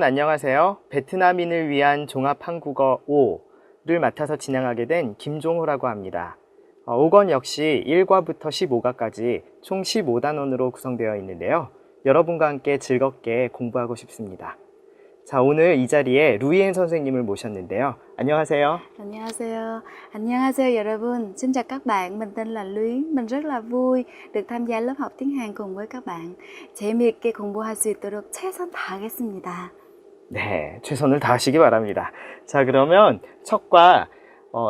안녕하세요. 베트남인을 위한 종합한국어 5를 맡아서 진행하게 된 김종호라고 합니다. 5권 역시 1과부터 15과까지 총 15단원으로 구성되어 있는데요. 여러분과 함께 즐겁게 공부하고 싶습니다. 자, 오늘 이 자리에 루이엔 선생님을 모셨는데요. 안녕하세요. Annyeonghaseyo. Annyeonghaseyo 여러분. Xin chào các bạn, mình tên là Luyến. Mình rất là vui được tham gia lớp học tiếng Hàn cùng với các bạn. 재미있게 공부할 수 있도록 최선 다하겠습니다. 네, 최선을 다하시기 바랍니다. 자, 그러면 첫과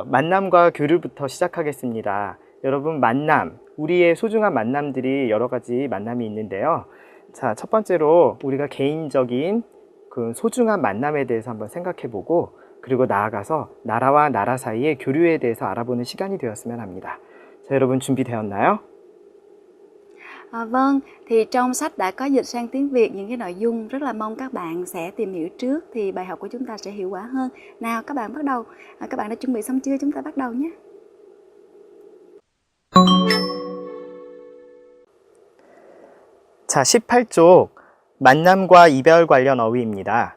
만남과 교류부터 시작하겠습니다. 여러분, 만남, 우리의 소중한 만남들이 여러 가지 만남이 있는데요. 자, 첫 번째로 우리가 개인적인 그 소중한 만남에 대해서 한번 생각해보고, 그리고 나아가서 나라와 나라 사이의 교류에 대해서 알아보는 시간이 되었으면 합니다. 자, 여러분 준비되었나요? Vâng, thì trong sách đã có dịch sang tiếng Việt những cái nội dung, rất là mong các bạn sẽ tìm hiểu trước thì bài học của chúng ta sẽ hiệu quả hơn. Nào các bạn bắt đầu, các bạn đã chuẩn bị xong chưa? Chúng ta bắt đầu nhé. 자, 18쪽 만남과 이별 관련 어휘입니다.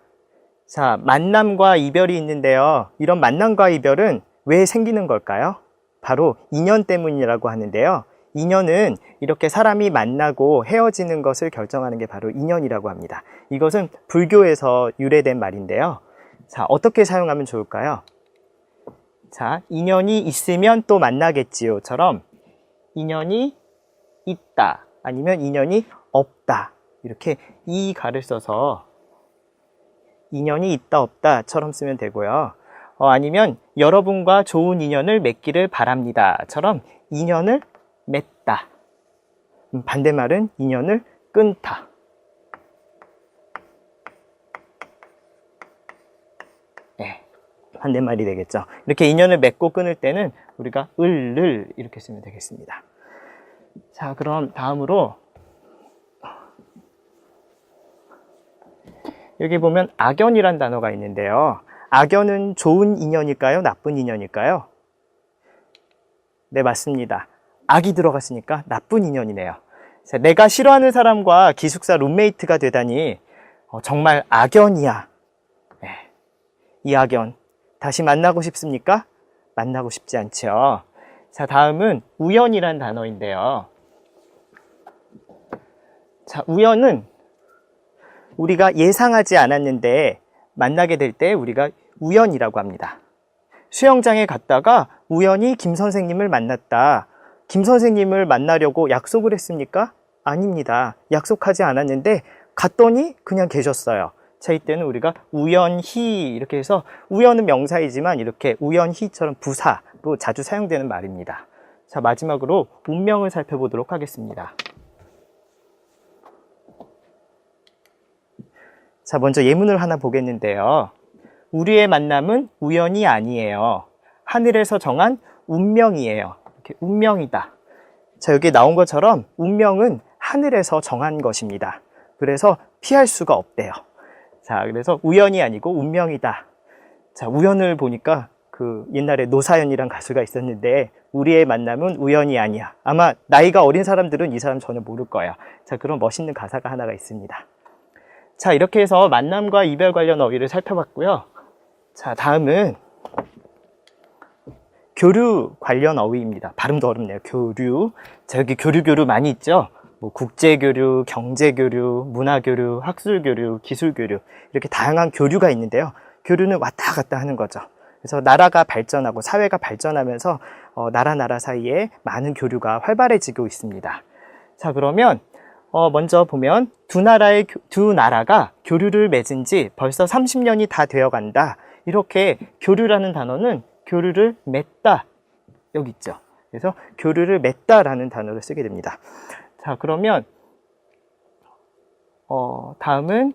자, 만남과 이별이 있는데요. 이런 만남과 이별은 왜 생기는 걸까요? 바로 인연 때문이라고 하는데요. 인연은 이렇게 사람이 만나고 헤어지는 것을 결정하는 게 바로 인연이라고 합니다. 이것은 불교에서 유래된 말인데요. 자, 어떻게 사용하면 좋을까요? 자, 인연이 있으면 또 만나겠지요처럼 인연이 있다 아니면 인연이 없다 이렇게 이 가를 써서 인연이 있다 없다처럼 쓰면 되고요. 아니면 여러분과 좋은 인연을 맺기를 바랍니다처럼 인연을 맺다. 반대말은 인연을 끊다. 네, 반대말이 되겠죠. 이렇게 인연을 맺고 끊을 때는 우리가 을 이렇게 쓰면 되겠습니다. 자, 그럼 다음으로 여기 보면 악연이란 단어가 있는데요. 악연은 좋은 인연일까요? 나쁜 인연일까요? 네, 맞습니다. 악이 들어갔으니까 나쁜 인연이네요. 자, 내가 싫어하는 사람과 기숙사 룸메이트가 되다니 정말 악연이야. 네, 이 악연 다시 만나고 싶습니까? 만나고 싶지 않죠. 자, 다음은 우연이란 단어인데요. 자, 우연은 우리가 예상하지 않았는데 만나게 될 때 우리가 우연이라고 합니다. 수영장에 갔다가 우연히 김 선생님을 만났다. 김 선생님을 만나려고 약속을 했습니까? 아닙니다. 약속하지 않았는데 갔더니 그냥 계셨어요. 자, 이때는 우리가 우연히 이렇게 해서 우연은 명사이지만 이렇게 우연히처럼 부사로 자주 사용되는 말입니다. 자, 마지막으로 운명을 살펴보도록 하겠습니다. 자, 먼저 예문을 하나 보겠는데요. 우리의 만남은 우연이 아니에요. 하늘에서 정한 운명이에요. 이렇게 운명이다. 자, 여기 나온 것처럼 운명은 하늘에서 정한 것입니다. 그래서 피할 수가 없대요. 자, 그래서 우연이 아니고 운명이다. 자, 우연을 보니까 그 옛날에 노사연이란 가수가 있었는데 우리의 만남은 우연이 아니야. 아마 나이가 어린 사람들은 이 사람 전혀 모를 거예요. 자, 그런 멋있는 가사가 하나가 있습니다. 자, 이렇게 해서 만남과 이별 관련 어휘를 살펴봤고요. 자, 다음은 교류 관련 어휘입니다. 발음도 어렵네요. 교류. 자, 여기 교류 많이 있죠? 뭐 국제교류, 경제교류, 문화교류, 학술교류, 기술교류 이렇게 다양한 교류가 있는데요. 교류는 왔다 갔다 하는 거죠. 그래서 나라가 발전하고 사회가 발전하면서 나라 사이에 많은 교류가 활발해지고 있습니다. 자, 그러면 먼저 보면 두 나라가 교류를 맺은 지 벌써 30년이 다 되어 간다. 이렇게 교류라는 단어는 교류를 맺다. 여기 있죠. 그래서 교류를 맺다라는 단어를 쓰게 됩니다. 자, 그러면 다음은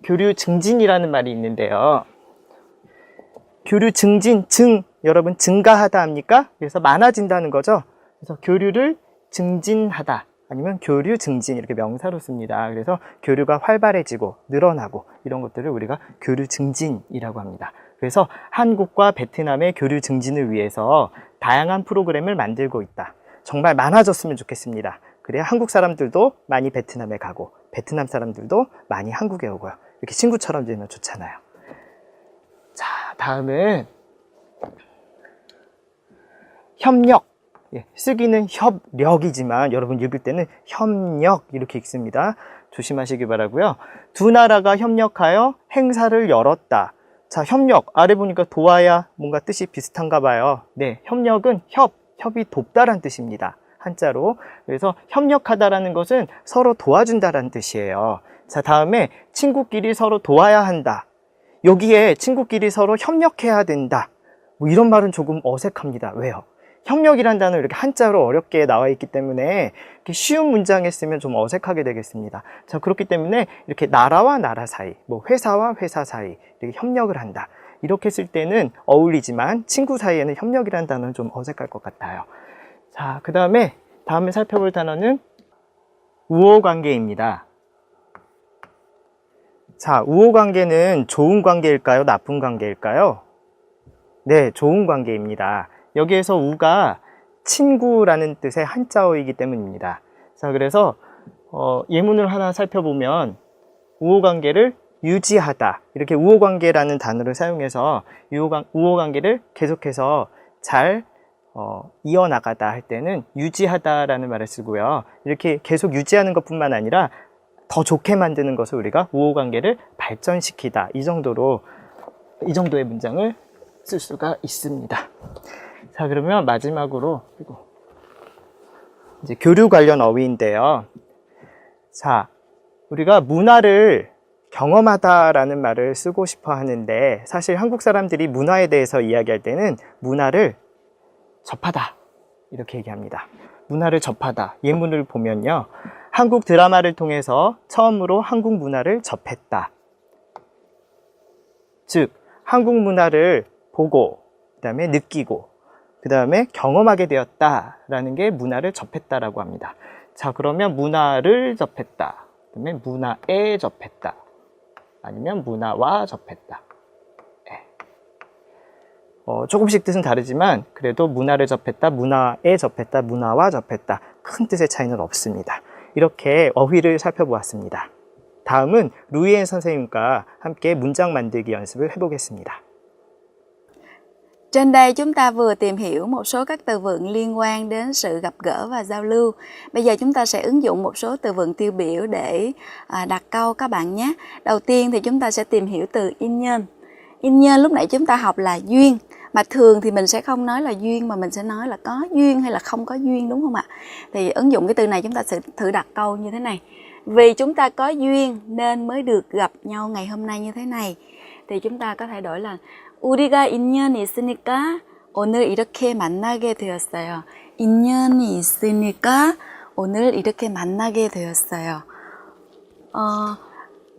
교류 증진이라는 말이 있는데요. 교류 증진, 여러분 증가하다 합니까? 그래서 많아진다는 거죠. 그래서 교류를 증진하다. 아니면 교류 증진 이렇게 명사로 씁니다. 그래서 교류가 활발해지고 늘어나고 이런 것들을 우리가 교류 증진이라고 합니다. 그래서 한국과 베트남의 교류 증진을 위해서 다양한 프로그램을 만들고 있다. 정말 많아졌으면 좋겠습니다. 그래야 한국 사람들도 많이 베트남에 가고 베트남 사람들도 많이 한국에 오고요. 이렇게 친구처럼 지내면 좋잖아요. 자, 다음은 협력. 예, 쓰기는 협력이지만 여러분 읽을 때는 협력 이렇게 읽습니다. 조심하시기 바라고요. 두 나라가 협력하여 행사를 열었다. 자, 협력. 아래 보니까 도와야 뭔가 뜻이 비슷한가 봐요. 네, 협력은 협이 돕다란 뜻입니다. 한자로. 그래서 협력하다라는 것은 서로 도와준다라는 뜻이에요. 자, 다음에 친구끼리 서로 도와야 한다. 여기에 친구끼리 서로 협력해야 된다. 뭐 이런 말은 조금 어색합니다. 왜요? 협력이란 단어 이렇게 한자로 어렵게 나와 있기 때문에 이렇게 쉬운 문장에 쓰면 좀 어색하게 되겠습니다. 자, 그렇기 때문에 이렇게 나라와 나라 사이, 뭐 회사와 회사 사이 이렇게 협력을 한다. 이렇게 쓸 때는 어울리지만 친구 사이에는 협력이란 단어는 좀 어색할 것 같아요. 자, 그 다음에 다음에 살펴볼 단어는 우호관계입니다. 자, 우호관계는 좋은 관계일까요? 나쁜 관계일까요? 네, 좋은 관계입니다. 여기에서 우가 친구라는 뜻의 한자어이기 때문입니다. 자, 그래서 예문을 하나 살펴보면 우호관계를 유지하다. 이렇게 우호관계라는 단어를 사용해서 우호관계를 계속해서 잘 이어나가다 할 때는 유지하다라는 말을 쓰고요. 이렇게 계속 유지하는 것뿐만 아니라 더 좋게 만드는 것을 우리가 우호관계를 발전시키다. 이 정도의 문장을 쓸 수가 있습니다. 자, 그러면 마지막으로 이제 교류 관련 어휘인데요. 자, 우리가 문화를 경험하다라는 말을 쓰고 싶어 하는데 사실 한국 사람들이 문화에 대해서 이야기할 때는 문화를 접하다 이렇게 얘기합니다. 문화를 접하다. 예문을 보면요. 한국 드라마를 통해서 처음으로 한국 문화를 접했다. 즉, 한국 문화를 보고 그 다음에 느끼고 그 다음에 경험하게 되었다라는 게 문화를 접했다라고 합니다. 자, 그러면 문화를 접했다. 그 다음에 문화에 접했다. 아니면 문화와 접했다. 네. 조금씩 뜻은 다르지만 그래도 문화를 접했다, 문화에 접했다, 문화와 접했다. 큰 뜻의 차이는 없습니다. 이렇게 어휘를 살펴보았습니다. 다음은 루이엔 선생님과 함께 문장 만들기 연습을 해보겠습니다. Trên đây chúng ta vừa tìm hiểu một số các từ vựng liên quan đến sự gặp gỡ và giao lưu. Bây giờ chúng ta sẽ ứng dụng một số từ vựng tiêu biểu để đặt câu các bạn nhé. Đầu tiên thì chúng ta sẽ tìm hiểu từ in nhân. In nhân lúc nãy chúng ta học là duyên. Mà thường thì mình sẽ không nói là duyên mà mình sẽ nói là có duyên hay là không có duyên, đúng không ạ? Thì ứng dụng cái từ này chúng ta sẽ thử đặt câu như thế này. Vì chúng ta có duyên nên mới được gặp nhau ngày hôm nay như thế này. Thì chúng ta có thể đổi là 우리가 인연이 있으니까 오늘 이렇게 만나게 되었어요. 인연이 있으니까 오늘 이렇게 만나게 되었어요.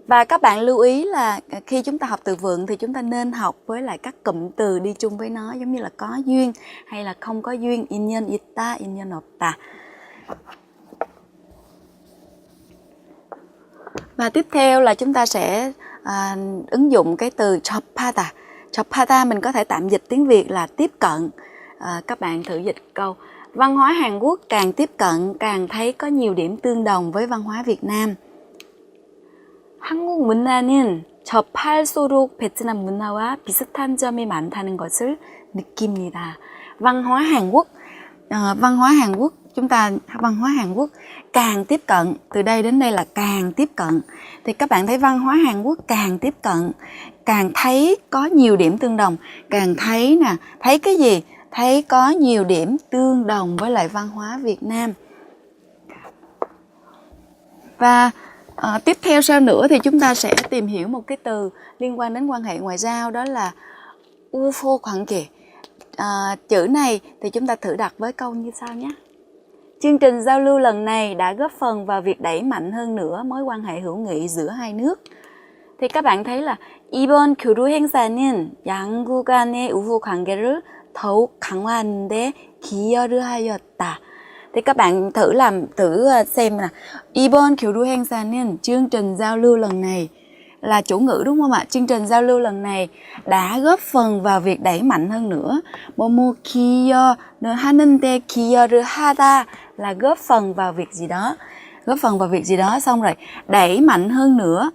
Và các bạn lưu ý là khi chúng ta học từ vựng thì chúng ta nên học với lại các cụm từ đi chung với nó, giống như là có duyên hay là không có duyên. 인연 있다, 인연 없다. Và tiếp theo là chúng ta sẽ ứng dụng cái từ 접하다. 접하다 mình có thể tạm dịch tiếng Việt là tiếp cận. Các bạn thử dịch câu: văn hóa Hàn Quốc càng tiếp cận càng thấy có nhiều điểm tương đồng với văn hóa Việt Nam. 한국 문화는 접할수록 베트남 문화와 비슷한 점이 많다는 것을 느낍니다. văn hóa Hàn Quốc, chúng ta văn hóa Hàn Quốc càng tiếp cận, từ đây đến đây là càng tiếp cận. Thì các bạn thấy văn hóa Hàn Quốc càng tiếp cận, càng thấy có nhiều điểm tương đồng, càng thấy nè, thấy cái gì? Thấy có nhiều điểm tương đồng với lại văn hóa Việt Nam. Và tiếp theo sau nữa thì chúng ta sẽ tìm hiểu một cái từ liên quan đến quan hệ ngoại giao, đó là UFO 관계. Chữ này thì chúng ta thử đặt với câu như sau nhé. Chương trình giao lưu lần này đã góp phần vào việc đẩy mạnh hơn nữa mối quan hệ hữu nghị giữa hai nước. Thì các bạn thấy là 이번 교류 행사는 양국 간의 우호 관계를 더욱 강화하는 데 기여를 하였다. Thì các bạn thử xem là 이번 교류 행사는 chương trình giao lưu lần này là chủ ngữ, đúng không ạ? Chương trình giao lưu lần này đã góp phần vào việc đẩy mạnh hơn nữa. 뭐뭐 기여하는데 기여를 하다 là góp phần vào việc gì đó. Góp phần vào việc gì đó, xong rồi đẩy mạnh hơn nữa.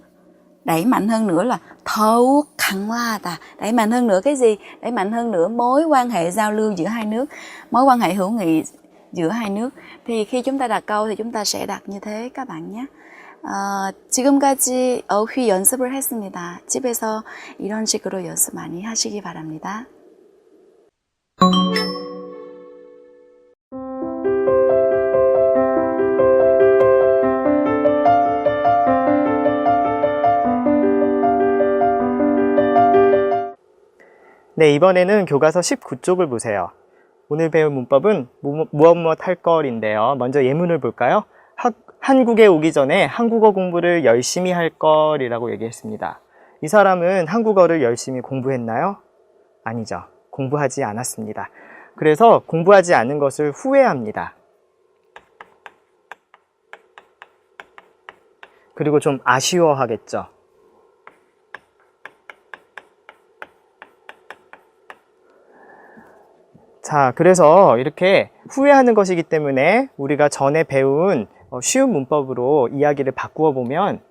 đẩy mạnh hơn nữa là 더욱 강화하다. Đẩy mạnh hơn nữa cái gì? Đẩy mạnh hơn nữa mối quan hệ giao lưu giữa hai nước, mối quan hệ hữu nghị giữa hai nước. Thì khi chúng ta đặt câu thì chúng ta sẽ đặt như thế các bạn nhé. 지금까지 어휘 연습을 했습니다. 집에서 이런 식으로 연습 많이 하시기 바랍니다. 네, 이번에는 교과서 19쪽을 보세요. 오늘 배울 문법은 무엇 할 걸인데요. 먼저 예문을 볼까요? 한국에 오기 전에 한국어 공부를 열심히 할 걸이라고 얘기했습니다. 이 사람은 한국어를 열심히 공부했나요? 아니죠. 공부하지 않았습니다. 그래서 공부하지 않은 것을 후회합니다. 그리고 좀 아쉬워하겠죠. 자, 그래서 이렇게 후회하는 것이기 때문에 우리가 전에 배운 쉬운 문법으로 이야기를 바꾸어 보면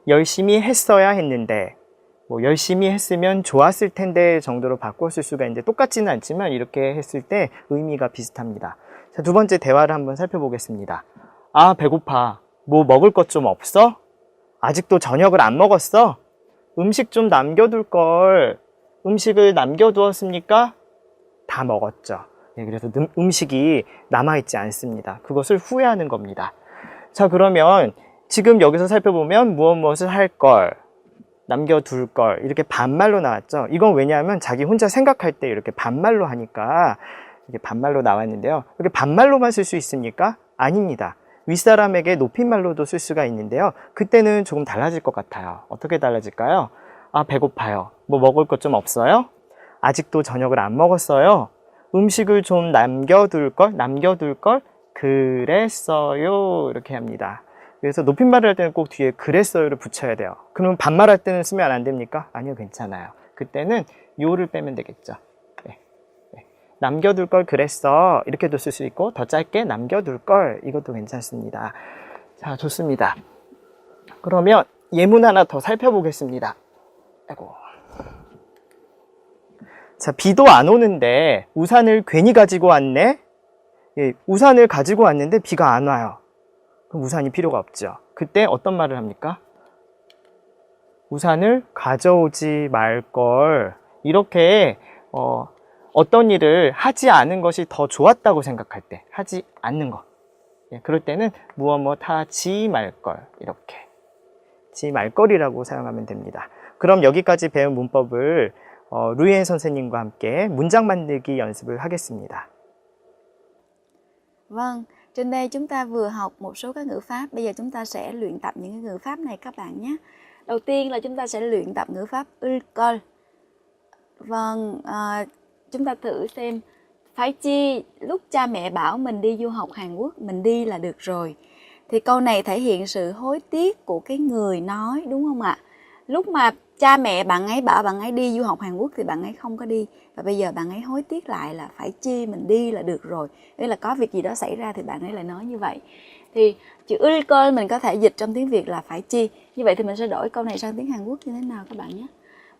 열심히 했어야 했는데 열심히 했으면 좋았을 텐데 정도로 바꿨을 수가 있는데 똑같지는 않지만 이렇게 했을 때 의미가 비슷합니다. 자, 두 번째 대화를 한번 살펴보겠습니다. 아, 배고파. 뭐 먹을 것 좀 없어? 아직도 저녁을 안 먹었어? 음식 좀 남겨둘 걸. 음식을 남겨두었습니까? 다 먹었죠. 그래서 음식이 남아있지 않습니다. 그것을 후회하는 겁니다. 자, 그러면 지금 여기서 살펴보면 무엇을 할 걸, 남겨둘 걸 이렇게 반말로 나왔죠. 이건 왜냐하면 자기 혼자 생각할 때 이렇게 반말로 하니까 이렇게 반말로 나왔는데요. 이렇게 반말로만 쓸 수 있습니까? 아닙니다. 윗사람에게 높임말로도 쓸 수가 있는데요. 그때는 조금 달라질 것 같아요. 어떻게 달라질까요? 아, 배고파요. 뭐 먹을 것 좀 없어요? 아직도 저녁을 안 먹었어요. 음식을 좀 남겨둘 걸 그랬어요. 이렇게 합니다. 그래서 높임말을 할 때는 꼭 뒤에 그랬어요를 붙여야 돼요. 그러면 반말할 때는 쓰면 안 됩니까? 아니요, 괜찮아요. 그때는 요를 빼면 되겠죠. 네. 남겨둘 걸 그랬어. 이렇게도 쓸 수 있고 더 짧게 남겨둘 걸 이것도 괜찮습니다. 자, 좋습니다. 그러면 예문 하나 더 살펴보겠습니다. 아이고. 자, 비도 안 오는데 우산을 괜히 가지고 왔네? 예, 우산을 가지고 왔는데 비가 안 와요. 그럼 우산이 필요가 없죠. 그때 어떤 말을 합니까? 우산을 가져오지 말걸. 이렇게 어떤 일을 하지 않은 것이 더 좋았다고 생각할 때, 하지 않는 것. 예, 그럴 때는 무엇 하지 말걸. 이렇게. 지 말걸이라고 사용하면 됩니다. 그럼 여기까지 배운 문법을 루이엔 선생님과 함께 문장 만들기 연습을 하겠습니다. Vâng, trên đây chúng ta vừa học một số các ngữ pháp. Bây giờ chúng ta sẽ luyện tập những cái ngữ pháp này các bạn nhé. Đầu tiên là chúng ta sẽ luyện tập ngữ pháp 을. Vâng, chúng ta thử xem. Phải chi lúc cha mẹ bảo mình đi du học Hàn Quốc, mình đi là được rồi. Thì câu này thể hiện sự hối tiếc của cái người nói, đúng không ạ? Lúc mà cha mẹ bạn ấy bảo bạn ấy đi du học Hàn Quốc thì bạn ấy không có đi. Và bây giờ bạn ấy hối tiếc lại là phải chi mình đi là được rồi. Nghĩa là có việc gì đó xảy ra thì bạn ấy lại nói như vậy. Thì chữ 을 mình có thể dịch trong tiếng Việt là phải chi. Như vậy thì mình sẽ đổi câu này sang tiếng Hàn Quốc như thế nào các bạn nhé.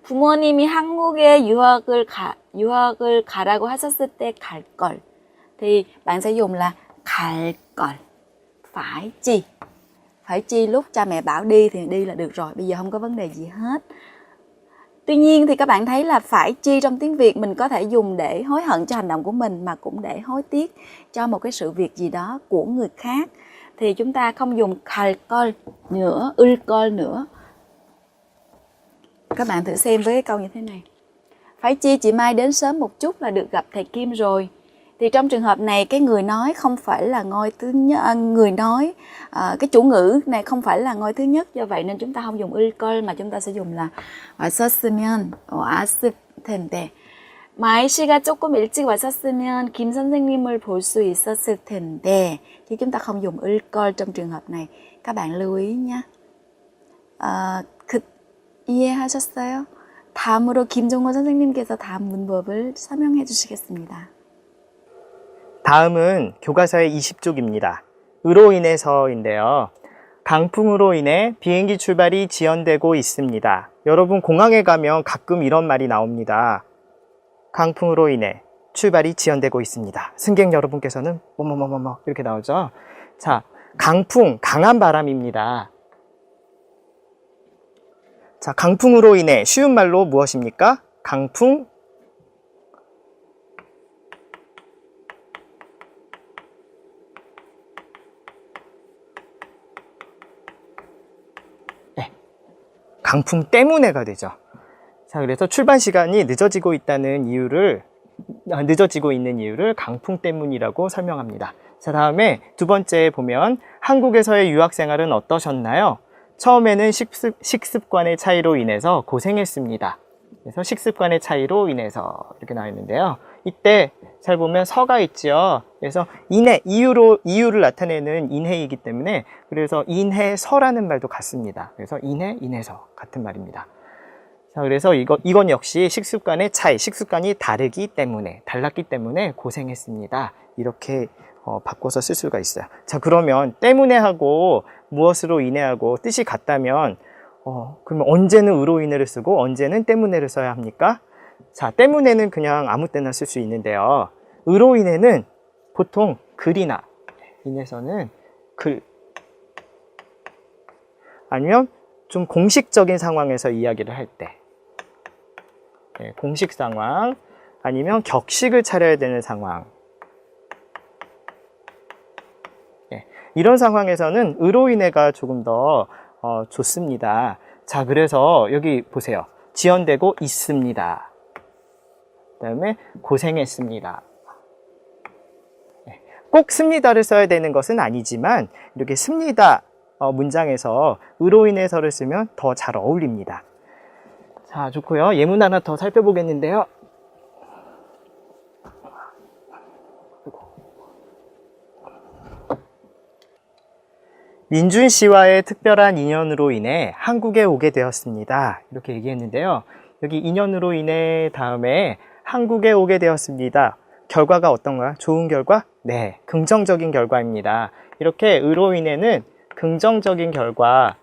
부모님이 한국에 유학을 가라고 하셨을 때 갈 걸. Thì bạn sẽ dùng là 갈 걸. Phải chi. Phải chi lúc cha mẹ bảo đi thì đi là được rồi. Bây giờ không có vấn đề gì hết. Tuy nhiên thì các bạn thấy là phải chi trong tiếng Việt mình có thể dùng để hối hận cho hành động của mình mà cũng để hối tiếc cho một cái sự việc gì đó của người khác. Thì chúng ta không dùng 갈 걸 nữa, 을 걸 nữa. Các bạn thử xem với cái câu như thế này. Phải chi chị Mai đến sớm một chút là được gặp thầy Kim rồi. Thì trong trường hợp này cái người nói không phải là ngôi thứ nhất, người nói cái chủ ngữ này không phải là ngôi thứ nhất, do vậy nên chúng ta không dùng 을 걸 mà chúng ta sẽ dùng là 왔었으면 왔을 텐데. 마이 씨가 조금 일찍 왔었으면 김 선생님을 볼 수 있었을 텐데. Chứ chúng ta không dùng 을 걸 trong trường hợp này. Các bạn lưu ý nhé. 이해하셨어요? 다음으로 김종건 선생님께서 다음 문법을 설명해 주시겠습니다. 다음은 교과서의 20쪽입니다. 으로 인해서인데요. 강풍으로 인해 비행기 출발이 지연되고 있습니다. 여러분 공항에 가면 가끔 이런 말이 나옵니다. 강풍으로 인해 출발이 지연되고 있습니다. 승객 여러분께서는 뭐뭐뭐뭐 이렇게 나오죠. 자, 강풍, 강한 바람입니다. 자, 강풍으로 인해 쉬운 말로 무엇입니까? 강풍, 강풍 때문에가 되죠. 자, 그래서 출발 시간이 늦어지고 있는 이유를 강풍 때문이라고 설명합니다. 자, 다음에 두 번째 보면 한국에서의 유학 생활은 어떠셨나요? 처음에는 식습관의 차이로 인해서 고생했습니다. 그래서 식습관의 차이로 인해서 이렇게 나와 있는데요. 이때 잘 보면 서가 있죠. 그래서 이유를 나타내는 인해이기 때문에 그래서 인해서라는 말도 같습니다. 그래서 인해서 같은 말입니다. 자, 그래서 이건 역시 식습관의 차이, 식습관이 달랐기 때문에 고생했습니다. 이렇게 바꿔서 쓸 수가 있어요. 자, 그러면 때문에 하고 무엇으로 인해하고 뜻이 같다면 그러면 언제는 으로 인해를 쓰고 언제는 때문에를 써야 합니까? 자, 때문에는 그냥 아무 때나 쓸 수 있는데요. 으로 인해는 보통 글이나 인해서는 글 아니면 좀 공식적인 상황에서 이야기를 할 때 공식 상황 아니면 격식을 차려야 되는 상황 이런 상황에서는 으로 인해가 조금 더 좋습니다. 자, 그래서 여기 보세요. 지연되고 있습니다. 그 다음에 고생했습니다. 꼭 습니다를 써야 되는 것은 아니지만 이렇게 습니다 문장에서 으로 인해서를 쓰면 더 잘 어울립니다. 자, 좋고요. 예문 하나 더 살펴보겠는데요. 민준 씨와의 특별한 인연으로 인해 한국에 오게 되었습니다. 이렇게 얘기했는데요. 여기 인연으로 인해 다음에 한국에 오게 되었습니다. 결과가 어떤가요? 좋은 결과? 네, 긍정적인 결과입니다. 이렇게 으로 인해는 긍정적인 결과,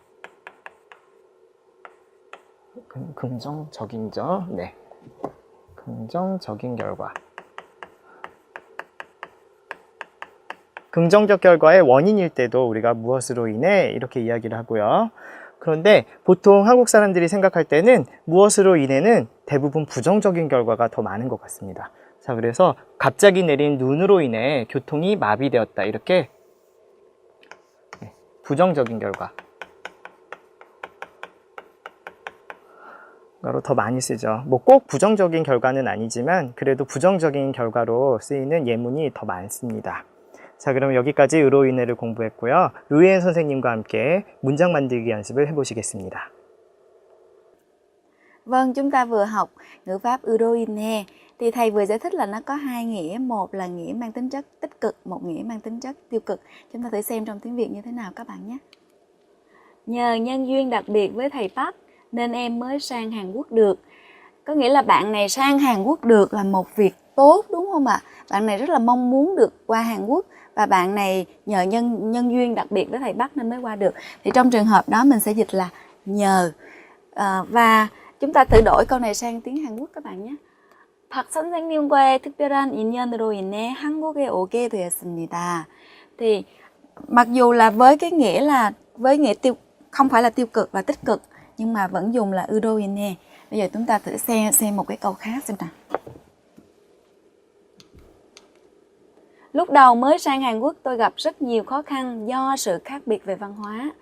긍정적인죠? 네, 긍정적인 결과. 긍정적 결과의 원인일 때도 우리가 무엇으로 인해 이렇게 이야기를 하고요. 그런데 보통 한국 사람들이 생각할 때는 무엇으로 인해는 대부분 부정적인 결과가 더 많은 것 같습니다. 자, 그래서 갑자기 내린 눈으로 인해 교통이 마비되었다. 이렇게 부정적인 결과로 더 많이 쓰죠. 뭐 꼭 부정적인 결과는 아니지만 그래도 부정적인 결과로 쓰이는 예문이 더 많습니다. 자, 그럼 여기까지 으로 인해를 공부했고요. 루이엔 선생님과 함께 문장 만들기 연습을 해보시겠습니다. Vâng, chúng ta vừa học ngữ pháp Euroine. Thì thầy vừa giải thích là nó có hai nghĩa, một là nghĩa mang tính chất tích cực, một nghĩa mang tính chất tiêu cực. Chúng ta thử xem trong tiếng Việt như thế nào các bạn nhé. Nhờ nhân duyên đặc biệt với thầy Park nên em mới sang Hàn Quốc được. Có nghĩa là bạn này sang Hàn Quốc được là một việc tốt, đúng không ạ? Bạn này rất là mong muốn được qua Hàn Quốc và bạn này nhờ nhân duyên đặc biệt với thầy Park nên mới qua được. Thì trong trường hợp đó mình sẽ dịch là nhờ. Và chúng ta thử đổi câu này sang tiếng Hàn Quốc các bạn nhé. 박 선생님과의 특별한 인연으로 인해 한국에 오게 되었습니다. Thì mặc dù là với cái nghĩa là với nghĩa không phải là tiêu cực và tích cực nhưng mà vẫn dùng là Euroine. Bây giờ chúng ta thử xem một cái câu khác xem nào. Lúc đầu mới sang Hàn Quốc tôi gặp rất nhiều khó khăn do sự khác biệt về văn hóa.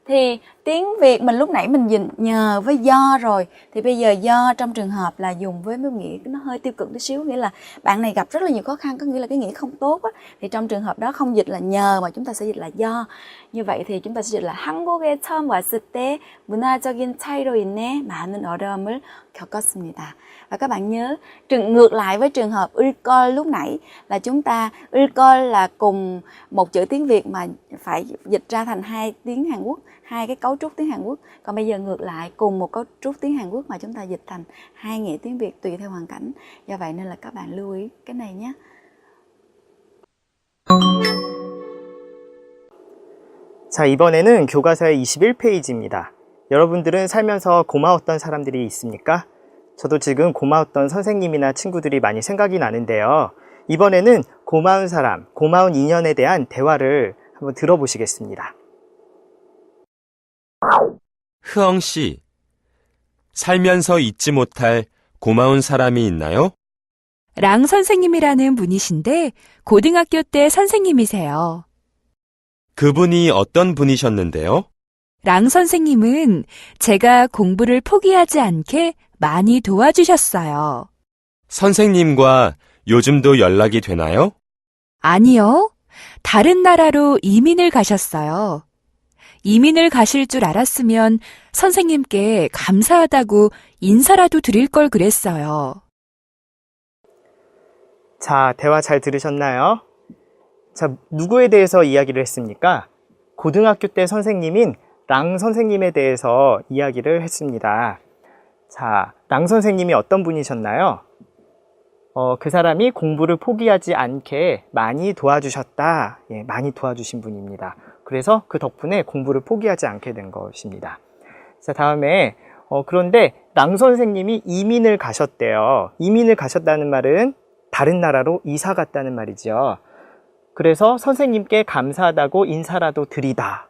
Thì tiếng Việt mình lúc nãy mình dùng nhờ với do rồi. Thì bây giờ do trong trường hợp là dùng với một nghĩa nó hơi tiêu cực tí xíu. Nghĩa là bạn này gặp rất là nhiều khó khăn, có nghĩa là cái nghĩa không tốt á. Thì trong trường hợp đó không dịch là nhờ mà chúng ta sẽ dịch là do. Như vậy thì chúng ta sẽ dịch là 한국에 처음 왔을 때 문화적인 차이로 인해 많은 어려움을 겪었습니다. Và các bạn nhớ ngược lại với trường hợp 을걸 lúc nãy là chúng ta 을걸 là cùng một chữ tiếng Việt mà phải dịch ra thành hai tiếng Hàn Quốc, hai cái cấu trúc tiếng Hàn Quốc. Còn bây giờ ngược lại cùng một cấu trúc tiếng Hàn Quốc mà chúng ta dịch thành hai nghĩa tiếng Việt tùy theo hoàn cảnh. Do vậy nên là các bạn lưu ý cái này nhé. 자, 이번에는 교과서의 21페이지입니다. 여러분들은 살면서 고마웠던 사람들이 있습니까? 저도 지금 고마웠던 선생님이나 친구들이 많이 생각이 나는데요. 이번에는 고마운 사람, 고마운 인연에 대한 대화를 한번 들어보시겠습니다. 흐엉 씨, 살면서 잊지 못할 고마운 사람이 있나요? 랑 선생님이라는 분이신데 고등학교 때 선생님이세요. 그분이 어떤 분이셨는데요? 랑 선생님은 제가 공부를 포기하지 않게 많이 도와주셨어요. 선생님과 요즘도 연락이 되나요? 아니요. 다른 나라로 이민을 가셨어요. 이민을 가실 줄 알았으면 선생님께 감사하다고 인사라도 드릴 걸 그랬어요. 자, 대화 잘 들으셨나요? 자, 누구에 대해서 이야기를 했습니까? 고등학교 때 선생님인 랑 선생님에 대해서 이야기를 했습니다. 자, 랑 선생님이 어떤 분이셨나요? 그 사람이 공부를 포기하지 않게 많이 도와주셨다. 예, 많이 도와주신 분입니다. 그래서 그 덕분에 공부를 포기하지 않게 된 것입니다. 자, 다음에 그런데 랑 선생님이 이민을 가셨대요. 이민을 가셨다는 말은 다른 나라로 이사 갔다는 말이죠. 그래서 선생님께 감사하다고 인사라도 드리다.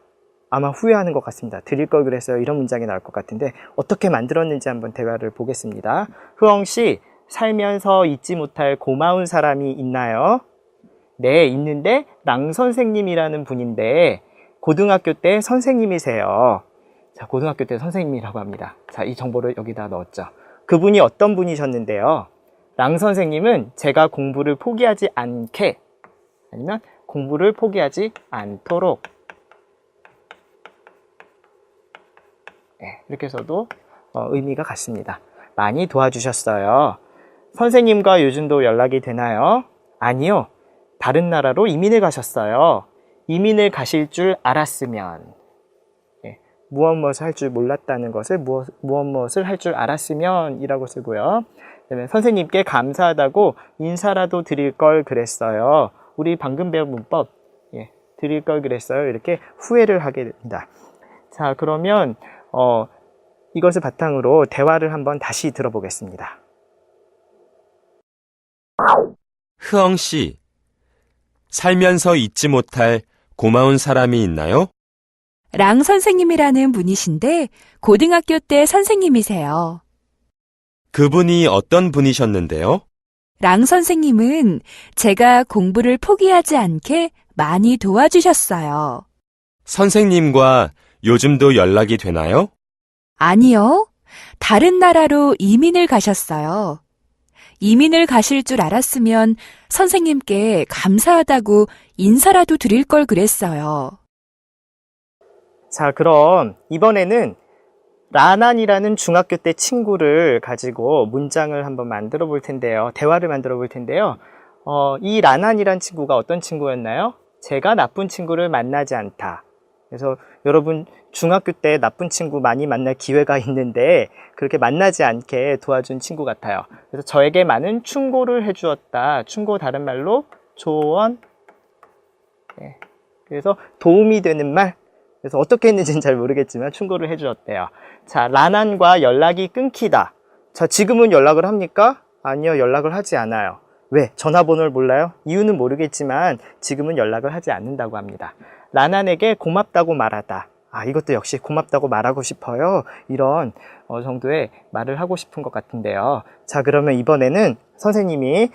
아마 후회하는 것 같습니다. 드릴 걸 그랬어요. 이런 문장이 나올 것 같은데 어떻게 만들었는지 한번 대화를 보겠습니다. 흐엉 씨, 살면서 잊지 못할 고마운 사람이 있나요? 네, 있는데 랑 선생님이라는 분인데 고등학교 때 선생님이세요. 자, 고등학교 때 선생님이라고 합니다. 자, 이 정보를 여기다 넣었죠. 그분이 어떤 분이셨는데요? 랑 선생님은 제가 공부를 포기하지 않게 아니면 공부를 포기하지 않도록 네, 이렇게 해서도 의미가 같습니다. 많이 도와주셨어요. 선생님과 요즘도 연락이 되나요? 아니요. 다른 나라로 이민을 가셨어요. 이민을 가실 줄 알았으면 무엇을 할 줄 몰랐다는 것을 무엇을 할 줄 알았으면 이라고 쓰고요. 그다음에 선생님께 감사하다고 인사라도 드릴 걸 그랬어요. 우리 방금 배운 문법 드릴 걸 그랬어요. 이렇게 후회를 하게 됩니다. 자, 그러면 이것을 바탕으로 대화를 한번 다시 들어보겠습니다. 흐엉 씨, 살면서 잊지 못할 고마운 사람이 있나요? 랑 선생님이라는 분이신데 고등학교 때 선생님이세요. 그분이 어떤 분이셨는데요? 랑 선생님은 제가 공부를 포기하지 않게 많이 도와주셨어요. 선생님과 요즘도 연락이 되나요? 아니요. 다른 나라로 이민을 가셨어요. 이민을 가실 줄 알았으면 선생님께 감사하다고 인사라도 드릴 걸 그랬어요. 자, 그럼 이번에는 라난이라는 중학교 때 친구를 가지고 문장을 한번 만들어 볼 텐데요. 대화를 만들어 볼 텐데요. 이 라난이란 친구가 어떤 친구였나요? 제가 나쁜 친구를 만나지 않다. 그래서 여러분 중학교 때 나쁜 친구 많이 만날 기회가 있는데 그렇게 만나지 않게 도와준 친구 같아요. 그래서 저에게 많은 충고를 해주었다. 충고 다른 말로 조언. 그래서 도움이 되는 말. 그래서 어떻게 했는지는 잘 모르겠지만 충고를 해주었대요. 자, 라난과 연락이 끊기다. 자, 지금은 연락을 합니까? 아니요, 연락을 하지 않아요. 왜? 전화번호를 몰라요? 이유는 모르겠지만 지금은 연락을 하지 않는다고 합니다. 라난에게 고맙다고 말하다. 아, 이것도 역시 고맙다고 말하고 싶어요. 이런 정도의 말을 하고 싶은 것 같은데요. 자, 그러면 이번에는 선생님이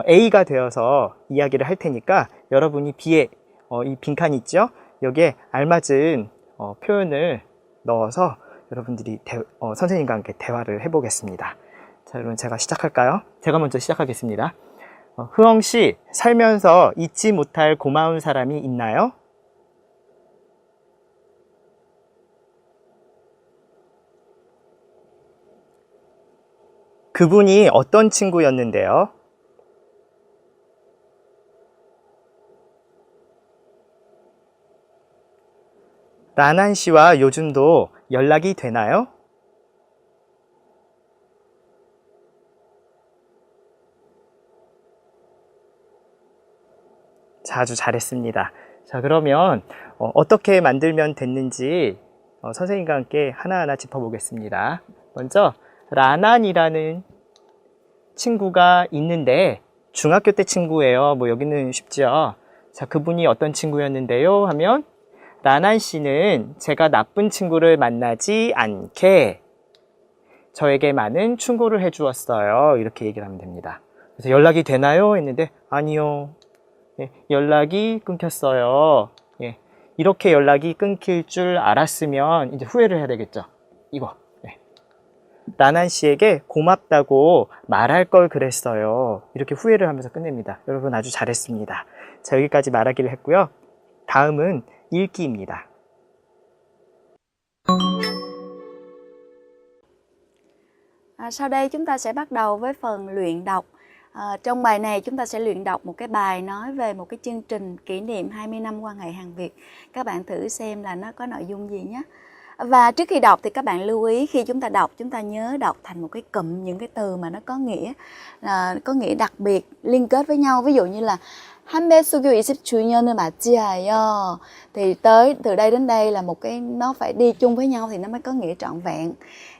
A가 되어서 이야기를 할 테니까 여러분이 B에 이 빈칸 있죠? 여기에 알맞은 표현을 넣어서 여러분들이 선생님과 함께 대화를 해보겠습니다. 자, 여러분 제가 시작할까요? 제가 먼저 시작하겠습니다. 흐엉 씨, 살면서 잊지 못할 고마운 사람이 있나요? 그분이 어떤 친구였는데요? 라난 씨와 요즘도 연락이 되나요? 자, 아주 잘했습니다. 자, 그러면 어떻게 만들면 됐는지 선생님과 함께 하나하나 짚어보겠습니다. 먼저 라난이라는 친구가 있는데 중학교 때 친구예요. 뭐 여기는 쉽죠. 자, 그분이 어떤 친구였는데요 하면 라난 씨는 제가 나쁜 친구를 만나지 않게 저에게 많은 충고를 해주었어요. 이렇게 얘기를 하면 됩니다. 그래서 연락이 되나요? 했는데 아니요. 예, 연락이 끊겼어요. 예, 이렇게 연락이 끊길 줄 알았으면 이제 후회를 해야 되겠죠. 이거. 예. 라난 씨에게 고맙다고 말할 걸 그랬어요. 이렇게 후회를 하면서 끝냅니다. 여러분 아주 잘했습니다. 자, 여기까지 말하기를 했고요. 다음은 읽기입니다. Sau đây chúng ta sẽ bắt đầu với phần luyện đọc. Trong bài này chúng ta sẽ luyện đọc một cái bài nói về một cái chương trình kỷ niệm 20 năm quan hệ Hàn Việt. Các bạn thử xem là nó có nội dung gì nhé. Và trước khi đọc thì các bạn lưu ý khi chúng ta đọc, chúng ta nhớ đọc thành một cái cụm những cái từ mà nó có nghĩa đặc biệt liên kết với nhau. Ví dụ như là 한배 수교 20주년을 맞이하여 thì từ đây đến đây là một cái nó phải đi chung với nhau thì nó mới có nghĩa trọn vẹn.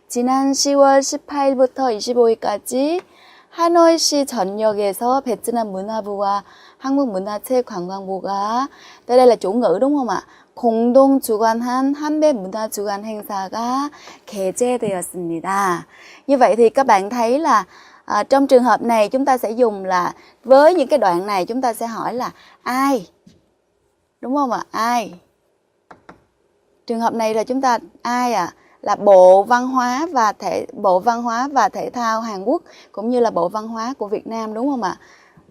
지난 10월 18일부터 25일까지 하노이시 전역에서 베트남 문화부와 한국문화체육관광부가 đây là chủ ngữ đúng không ạ? 공동 주관한 한배 문화 주간 행사가 개최되었습니다. Như vậy thì các bạn thấy là trong trường hợp này chúng ta sẽ dùng là với những cái đoạn này chúng ta sẽ hỏi là ai, đúng không ạ? Ai? Trường hợp này là chúng ta ai là Bộ Văn hóa và Thể thao Hàn Quốc cũng như là Bộ Văn hóa của Việt Nam, đúng không ạ?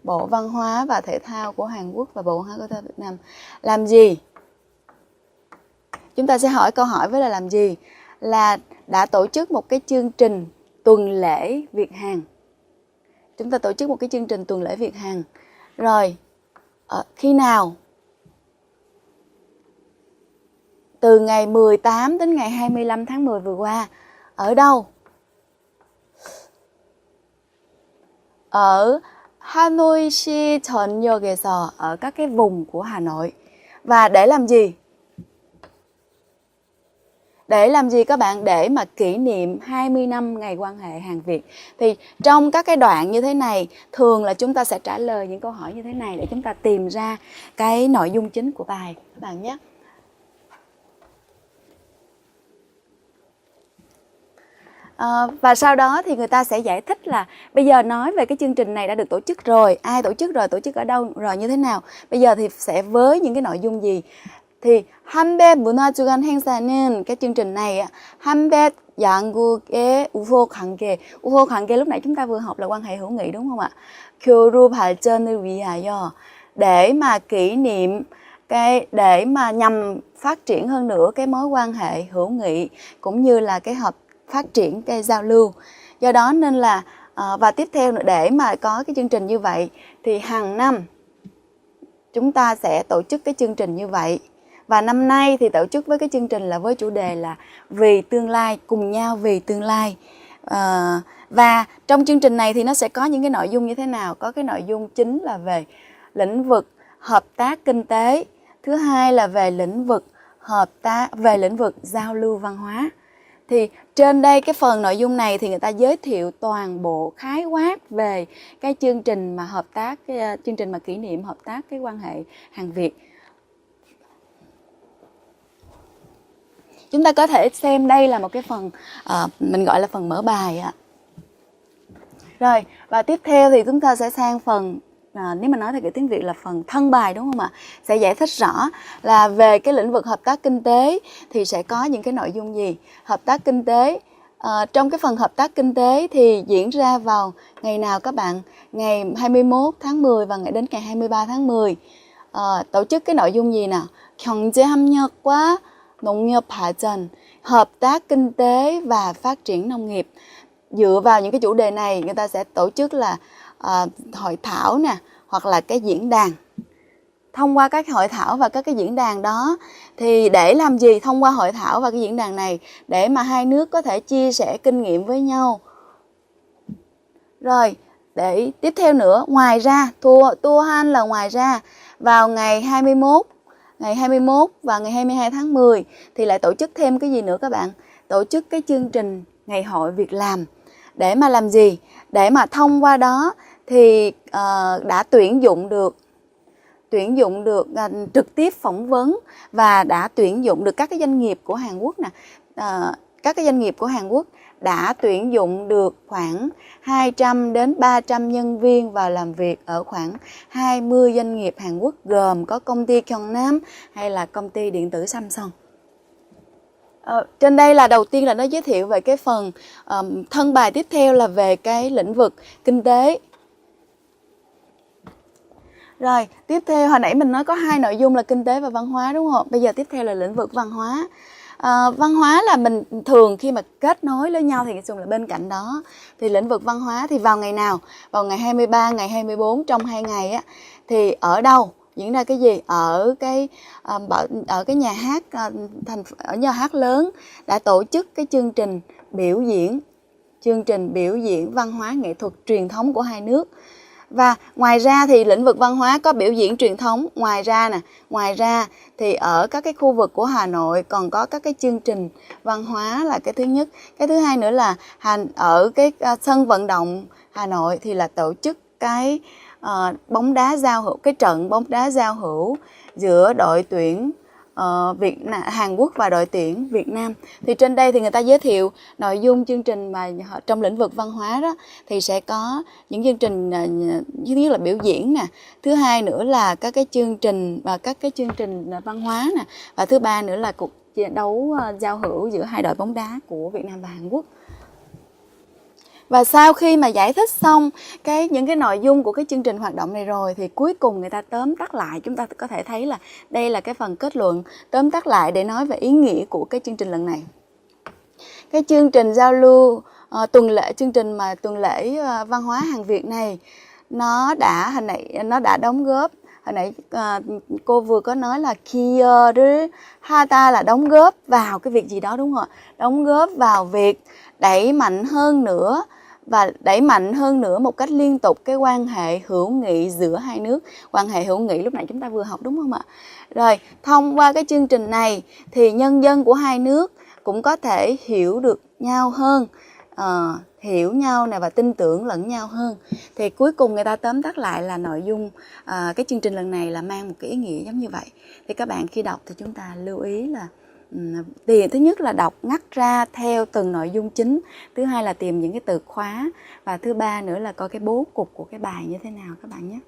Bộ Văn hóa và Thể thao của Hàn Quốc và Bộ Văn hóa của Thể thao Việt Nam làm gì? Chúng ta sẽ hỏi câu hỏi với là làm gì? Là đã tổ chức một cái chương trình tuần lễ Việt Hàn. Chúng ta tổ chức một cái chương trình tuần lễ Việt Hàn. Rồi, khi nào? Từ ngày 18 đến ngày 25 tháng 10 vừa qua. Ở đâu? Ở Hanoi-si 전역에서, ở các cái vùng của Hà Nội. Và để làm gì? Để làm gì các bạn? Để mà kỷ niệm 20 năm ngày quan hệ Hàn Việt. Thì trong các cái đoạn như thế này, thường là chúng ta sẽ trả lời những câu hỏi như thế này để chúng ta tìm ra cái nội dung chính của bài các bạn nhé. Và sau đó thì người ta sẽ giải thích là bây giờ nói về cái chương trình này đã được tổ chức rồi, ai tổ chức rồi, tổ chức ở đâu rồi, như thế nào. Bây giờ thì sẽ với những cái nội dung gì. Thì 한배 문화주간 행사는 cái chương trình này 한배 양국의 우호 관계. 우호 관계 lúc nãy chúng ta vừa học là quan hệ hữu nghị đúng không ạ? 교류 발전을 위하여, để mà kỷ niệm để mà nhằm phát triển hơn nữa cái mối quan hệ hữu nghị cũng như là cái phát triển cái giao lưu. Do đó nên là và tiếp theo nữa, để mà có cái chương trình như vậy thì hàng năm chúng ta sẽ tổ chức cái chương trình như vậy. Và năm nay thì tổ chức với cái chương trình là với chủ đề là vì tương lai, cùng nhau vì tương lai. Và trong chương trình này thì nó sẽ có những cái nội dung như thế nào? Có cái nội dung chính là về lĩnh vực hợp tác kinh tế. Thứ hai là về lĩnh vực giao lưu văn hóa. Thì trên đây cái phần nội dung này thì người ta giới thiệu toàn bộ khái quát về cái chương trình mà chương trình mà kỷ niệm hợp tác cái quan hệ Hàn Việt. Chúng ta có thể xem đây là một cái phần mình gọi là phần mở bài ạ. Rồi, và tiếp theo thì chúng ta sẽ sang phần nếu mà nói theo kiểu tiếng Việt là phần thân bài đúng không ạ? Sẽ giải thích rõ là về cái lĩnh vực hợp tác kinh tế thì sẽ có những cái nội dung gì. Hợp tác kinh tế, trong cái phần hợp tác kinh tế thì diễn ra vào ngày nào các bạn? Ngày 21 tháng 10 và đến ngày 23 tháng 10. Tổ chức cái nội dung gì nào? 경제협력과 농nghiệp 발전, hợp tác kinh tế và phát triển nông nghiệp. Dựa vào những cái chủ đề này người ta sẽ tổ chức là hội thảo nè, hoặc là cái diễn đàn. Thông qua các hội thảo và các cái diễn đàn đó thì để làm gì? Thông qua hội thảo và cái diễn đàn này để mà hai nước có thể chia sẻ kinh nghiệm với nhau. Rồi, để tiếp theo nữa, ngoài ra, tour han là ngoài ra, vào ngày 21 ngày 21 và ngày 22 tháng 10 thì lại tổ chức thêm cái gì nữa các bạn? Tổ chức cái chương trình Ngày hội Việc làm. Để mà làm gì? Để mà thông qua đó thì đã tuyển dụng được trực tiếp phỏng vấn và đã tuyển dụng được các cái doanh nghiệp của Hàn Quốc nè. Các cái doanh nghiệp của Hàn Quốc đã tuyển dụng được khoảng 200 đến 300 nhân viên vào làm việc ở khoảng 20 doanh nghiệp Hàn Quốc, gồm có công ty Kyungnam hay là công ty điện tử Samsung. Trên đây là đầu tiên là nó giới thiệu về cái phần thân bài tiếp theo là về cái lĩnh vực kinh tế. Rồi, tiếp theo hồi nãy mình nói có hai nội dung là kinh tế và văn hóa đúng không? Bây giờ tiếp theo là lĩnh vực văn hóa. Văn hóa là mình thường khi mà kết nối với nhau thì dùng là bên cạnh đó. Thì lĩnh vực văn hóa thì vào ngày nào? Vào ngày 23, ngày 24 trong 2 ngày á thì ở đâu? Diễn ra cái gì? Ở cái nhà hát ở nhà hát lớn đã tổ chức cái chương trình biểu diễn văn hóa nghệ thuật truyền thống của hai nước. Và ngoài ra thì lĩnh vực văn hóa có biểu diễn truyền thống. Ngoài ra thì ở các cái khu vực của Hà Nội còn có các cái chương trình văn hóa là cái thứ nhất. Cái thứ hai nữa là ở cái sân vận động Hà Nội thì là tổ chức cái bóng đá giao hữu, cái trận bóng đá giao hữu giữa đội tuyển Hàn Quốc và đội tuyển Việt Nam. Thì trên đây thì người ta giới thiệu nội dung chương trình mà trong lĩnh vực văn hóa đó thì sẽ có những chương trình thứ nhất là biểu diễn nè, thứ hai nữa là các cái chương trình văn hóa nè, và thứ ba nữa là cuộc đấu giao hữu giữa hai đội bóng đá của Việt Nam và Hàn Quốc. Và sau khi mà giải thích xong những cái nội dung của cái chương trình hoạt động này rồi thì cuối cùng người ta tóm tắt lại, chúng ta có thể thấy là đây là cái phần kết luận tóm tắt lại để nói về ý nghĩa của cái chương trình lần này. Cái chương trình giao lưu chương trình tuần lễ văn hóa Hàn Việt này nó đã đóng góp, hồi nãy cô vừa có nói là kiye를 하다 là đóng góp vào cái việc gì đó đúng không ạ? Đóng góp vào việc đẩy mạnh hơn nữa một cách liên tục cái quan hệ hữu nghị giữa hai nước. Quan hệ hữu nghị lúc nãy chúng ta vừa học đúng không ạ? Rồi, thông qua cái chương trình này thì nhân dân của hai nước cũng có thể hiểu được nhau hơn, hiểu nhau này và tin tưởng lẫn nhau hơn. Thì cuối cùng người ta tóm tắt lại là nội dung cái chương trình lần này là mang một cái ý nghĩa giống như vậy. Thì các bạn khi đọc thì chúng ta lưu ý là thứ nhất là đọc ngắt ra theo từng nội dung chính, thứ hai là tìm những cái từ khóa, và thứ ba nữa là coi cái bố cục của cái bài như thế nào các bạn nhé.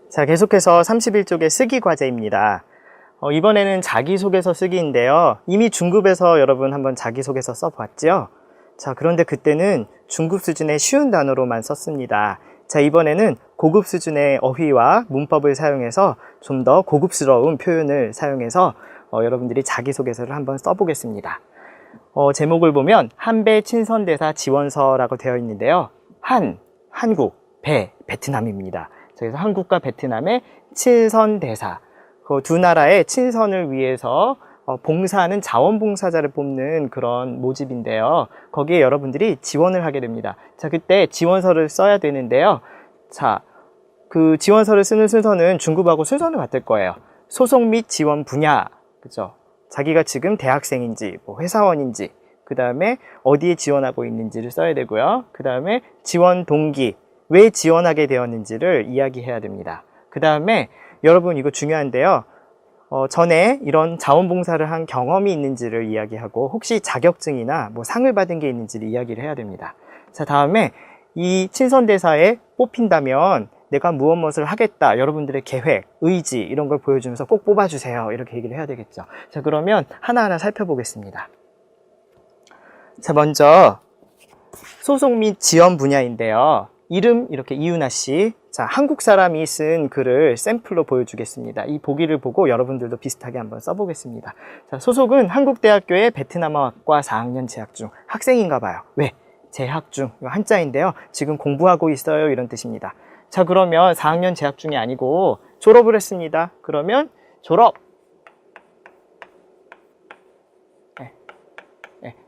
자, 계속해서 31쪽의 쓰기 과제입니다. 이번에는 자기소개서 쓰기인데요. 이미 중급에서 여러분 한번 자기소개서 써봤죠? 자, 그런데 그때는 중급 수준의 쉬운 단어로만 썼습니다. 자, 이번에는 고급 수준의 어휘와 문법을 사용해서 좀 더 고급스러운 표현을 사용해서 여러분들이 자기소개서를 한번 써보겠습니다. 제목을 보면 한배 친선대사 지원서라고 되어 있는데요. 한국, 베트남입니다. 그래서 한국과 베트남의 친선대사, 그 두 나라의 친선을 위해서 봉사하는 자원봉사자를 뽑는 그런 모집인데요. 거기에 여러분들이 지원을 하게 됩니다. 자, 그때 지원서를 써야 되는데요. 자, 그 지원서를 쓰는 순서는 중급하고 순서는 같을 거예요. 소속 및 지원 분야, 그죠? 자기가 지금 대학생인지, 뭐 회사원인지, 그 다음에 어디에 지원하고 있는지를 써야 되고요. 그 다음에 지원 동기, 왜 지원하게 되었는지를 이야기해야 됩니다. 그 다음에 여러분 이거 중요한데요. 전에 이런 자원봉사를 한 경험이 있는지를 이야기하고 혹시 자격증이나 뭐 상을 받은 게 있는지를 이야기를 해야 됩니다. 자, 다음에 이 친선대사에 뽑힌다면 내가 무엇을 하겠다, 여러분들의 계획, 의지 이런 걸 보여주면서 꼭 뽑아주세요, 이렇게 얘기를 해야 되겠죠. 자, 그러면 하나하나 살펴보겠습니다. 자, 먼저 소속 및 지원 분야인데요. 이름 이렇게 이윤아 씨. 자, 한국 사람이 쓴 글을 샘플로 보여주겠습니다. 이 보기를 보고 여러분들도 비슷하게 한번 써보겠습니다. 자, 소속은 한국대학교의 베트남어학과 4학년 재학 중. 학생인가 봐요. 왜? 재학 중. 이거 한자인데요. 지금 공부하고 있어요, 이런 뜻입니다. 자, 그러면 4학년 재학 중이 아니고 졸업을 했습니다. 그러면 졸업.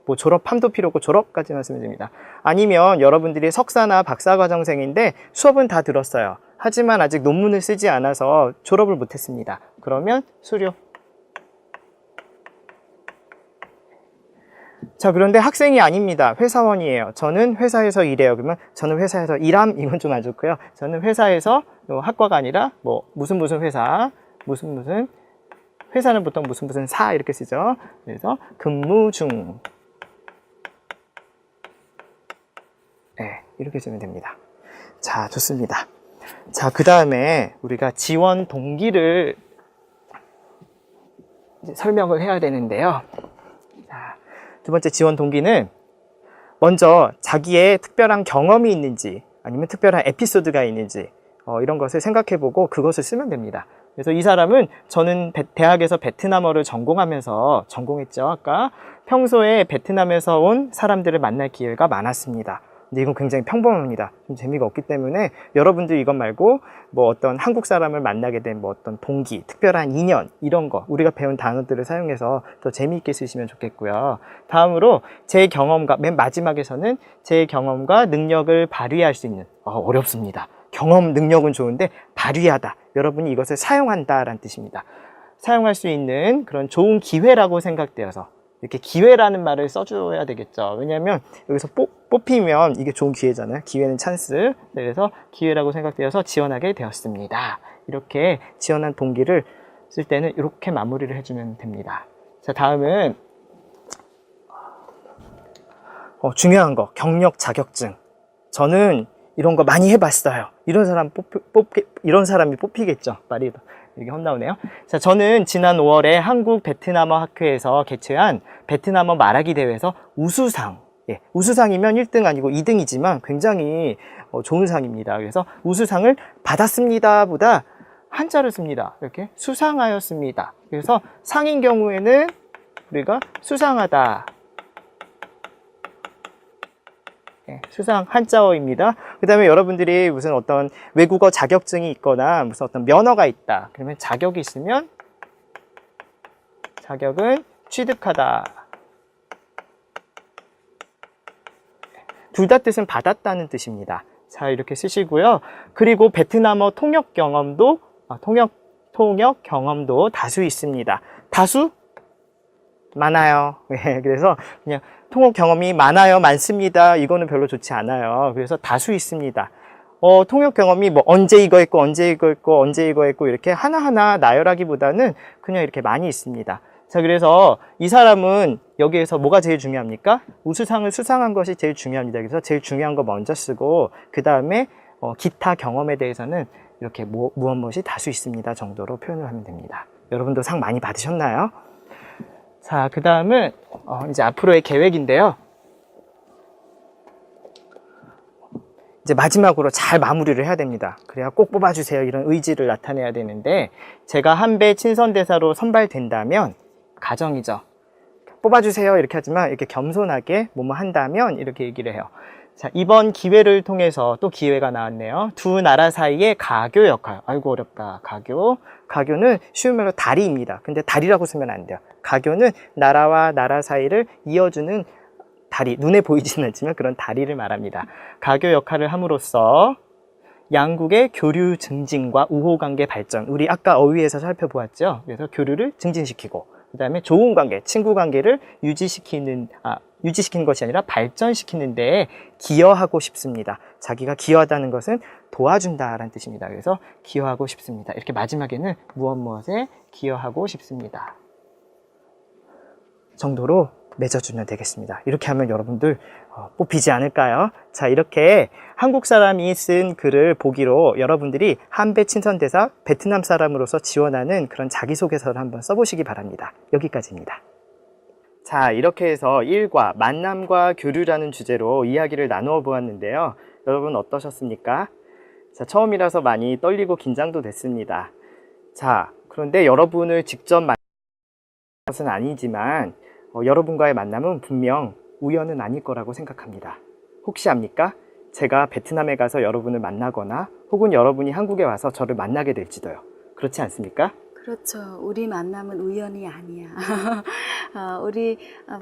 뭐 졸업함도 필요 없고 졸업까지만 쓰면 됩니다. 아니면 여러분들이 석사나 박사과정생인데 수업은 다 들었어요. 하지만 아직 논문을 쓰지 않아서 졸업을 못했습니다. 그러면 수료. 자, 그런데 학생이 아닙니다. 회사원이에요. 저는 회사에서 일해요. 그러면 저는 회사에서 일함, 이건 좀 안 좋고요. 저는 회사에서 학과가 아니라 뭐 무슨 회사, 무슨 회사는 보통 무슨 사 이렇게 쓰죠. 그래서 근무 중. 네, 이렇게 쓰면 됩니다. 자, 좋습니다. 자, 그 다음에 우리가 지원 동기를 이제 설명을 해야 되는데요. 자, 두 번째 지원 동기는 먼저 자기의 특별한 경험이 있는지 아니면 특별한 에피소드가 있는지 이런 것을 생각해보고 그것을 쓰면 됩니다. 그래서 이 사람은 저는 대학에서 베트남어를 전공했죠. 아까 평소에 베트남에서 온 사람들을 만날 기회가 많았습니다. 근데 이건 굉장히 평범합니다. 좀 재미가 없기 때문에 여러분들 이것 말고 뭐 어떤 한국 사람을 만나게 된 뭐 어떤 동기, 특별한 인연 이런 거 우리가 배운 단어들을 사용해서 더 재미있게 쓰시면 좋겠고요. 다음으로 제 경험과 맨 마지막에서는 제 경험과 능력을 발휘할 수 있는 어렵습니다. 경험, 능력은 좋은데 발휘하다. 여러분이 이것을 사용한다 라는 뜻입니다. 사용할 수 있는 그런 좋은 기회라고 생각되어서 이렇게 기회라는 말을 써줘야 되겠죠. 왜냐하면 여기서 뽑히면 이게 좋은 기회잖아요. 기회는 찬스. 그래서 기회라고 생각되어서 지원하게 되었습니다. 이렇게 지원한 동기를 쓸 때는 이렇게 마무리를 해주면 됩니다. 자, 다음은 중요한 거, 경력 자격증. 저는 이런 거 많이 해봤어요. 이런 사람이 뽑히겠죠. 말이 이게 헛나오네요. 자, 저는 지난 5월에 한국 베트남어 학회에서 개최한 베트남어 말하기 대회에서 우수상. 우수상이면 1등 아니고 2등이지만 굉장히 좋은 상입니다. 그래서 우수상을 받았습니다 보다 한자를 씁니다. 이렇게 수상하였습니다. 그래서 상인 경우에는 우리가 수상하다. 수상 한자어입니다. 그 다음에 여러분들이 무슨 어떤 외국어 자격증이 있거나 무슨 어떤 면허가 있다. 그러면 자격이 있으면 자격은 취득하다. 둘 다 뜻은 받았다는 뜻입니다. 자, 이렇게 쓰시고요. 그리고 베트남어 통역 경험도 다수 있습니다. 다수? 많아요. 그래서 그냥 통역 경험이 많아요, 많습니다. 이거는 별로 좋지 않아요. 그래서 다수 있습니다. 통역 경험이 뭐 언제 이거 했고, 언제 이거 했고, 언제 이거 했고 이렇게 하나하나 나열하기보다는 그냥 이렇게 많이 있습니다. 자, 그래서 이 사람은 여기에서 뭐가 제일 중요합니까? 우수상을 수상한 것이 제일 중요합니다. 그래서 제일 중요한 거 먼저 쓰고 그 다음에 기타 경험에 대해서는 이렇게 무엇이 다수 있습니다 정도로 표현을 하면 됩니다. 여러분도 상 많이 받으셨나요? 자, 그 다음은 이제 앞으로의 계획인데요. 이제 마지막으로 잘 마무리를 해야 됩니다. 그래야 꼭 뽑아주세요 이런 의지를 나타내야 되는데 제가 한배 친선대사로 선발된다면 가정이죠. 뽑아주세요 이렇게 하지만 이렇게 겸손하게 뭐뭐 한다면 이렇게 얘기를 해요. 자, 이번 기회를 통해서 또 기회가 나왔네요. 두 나라 사이의 가교 역할. 아이고 어렵다. 가교는 쉬운 말로 다리입니다. 근데 다리라고 쓰면 안 돼요. 가교는 나라와 나라 사이를 이어주는 다리, 눈에 보이지는 않지만 그런 다리를 말합니다. 가교 역할을 함으로써 양국의 교류 증진과 우호관계 발전, 우리 아까 어휘에서 살펴보았죠. 그래서 교류를 증진시키고 그 다음에 좋은 관계, 친구 관계를 유지시키는 것이 아니라 발전시키는 데에 기여하고 싶습니다. 자기가 기여하다는 것은 도와준다라는 뜻입니다. 그래서 기여하고 싶습니다. 이렇게 마지막에는 무엇에 기여하고 싶습니다 정도로 맺어주면 되겠습니다. 이렇게 하면 여러분들 뽑히지 않을까요? 자, 이렇게 한국 사람이 쓴 글을 보기로 여러분들이 한배 친선대사 베트남 사람으로서 지원하는 그런 자기소개서를 한번 써보시기 바랍니다. 여기까지입니다. 자, 이렇게 해서 일과 만남과 교류라는 주제로 이야기를 나누어 보았는데요. 여러분 어떠셨습니까? 자, 처음이라서 많이 떨리고 긴장도 됐습니다. 자, 그런데 여러분을 직접 만난 것은 아니지만 여러분과의 만남은 분명 우연은 아닐 거라고 생각합니다. 혹시 압니까? 제가 베트남에 가서 여러분을 만나거나 혹은 여러분이 한국에 와서 저를 만나게 될지도요. 그렇지 않습니까? 그렇죠. 우리 만남은 우연이 아니야.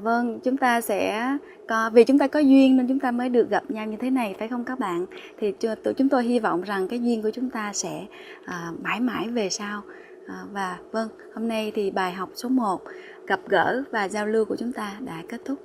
Vâng, chúng ta sẽ vì chúng ta có duyên nên chúng ta mới được gặp nhau như thế này, phải không các bạn? Thì chúng tôi hy vọng rằng cái duyên của chúng ta sẽ mãi mãi về sau. Và vâng, hôm nay thì bài học số 1, gặp gỡ và giao lưu của chúng ta đã kết thúc.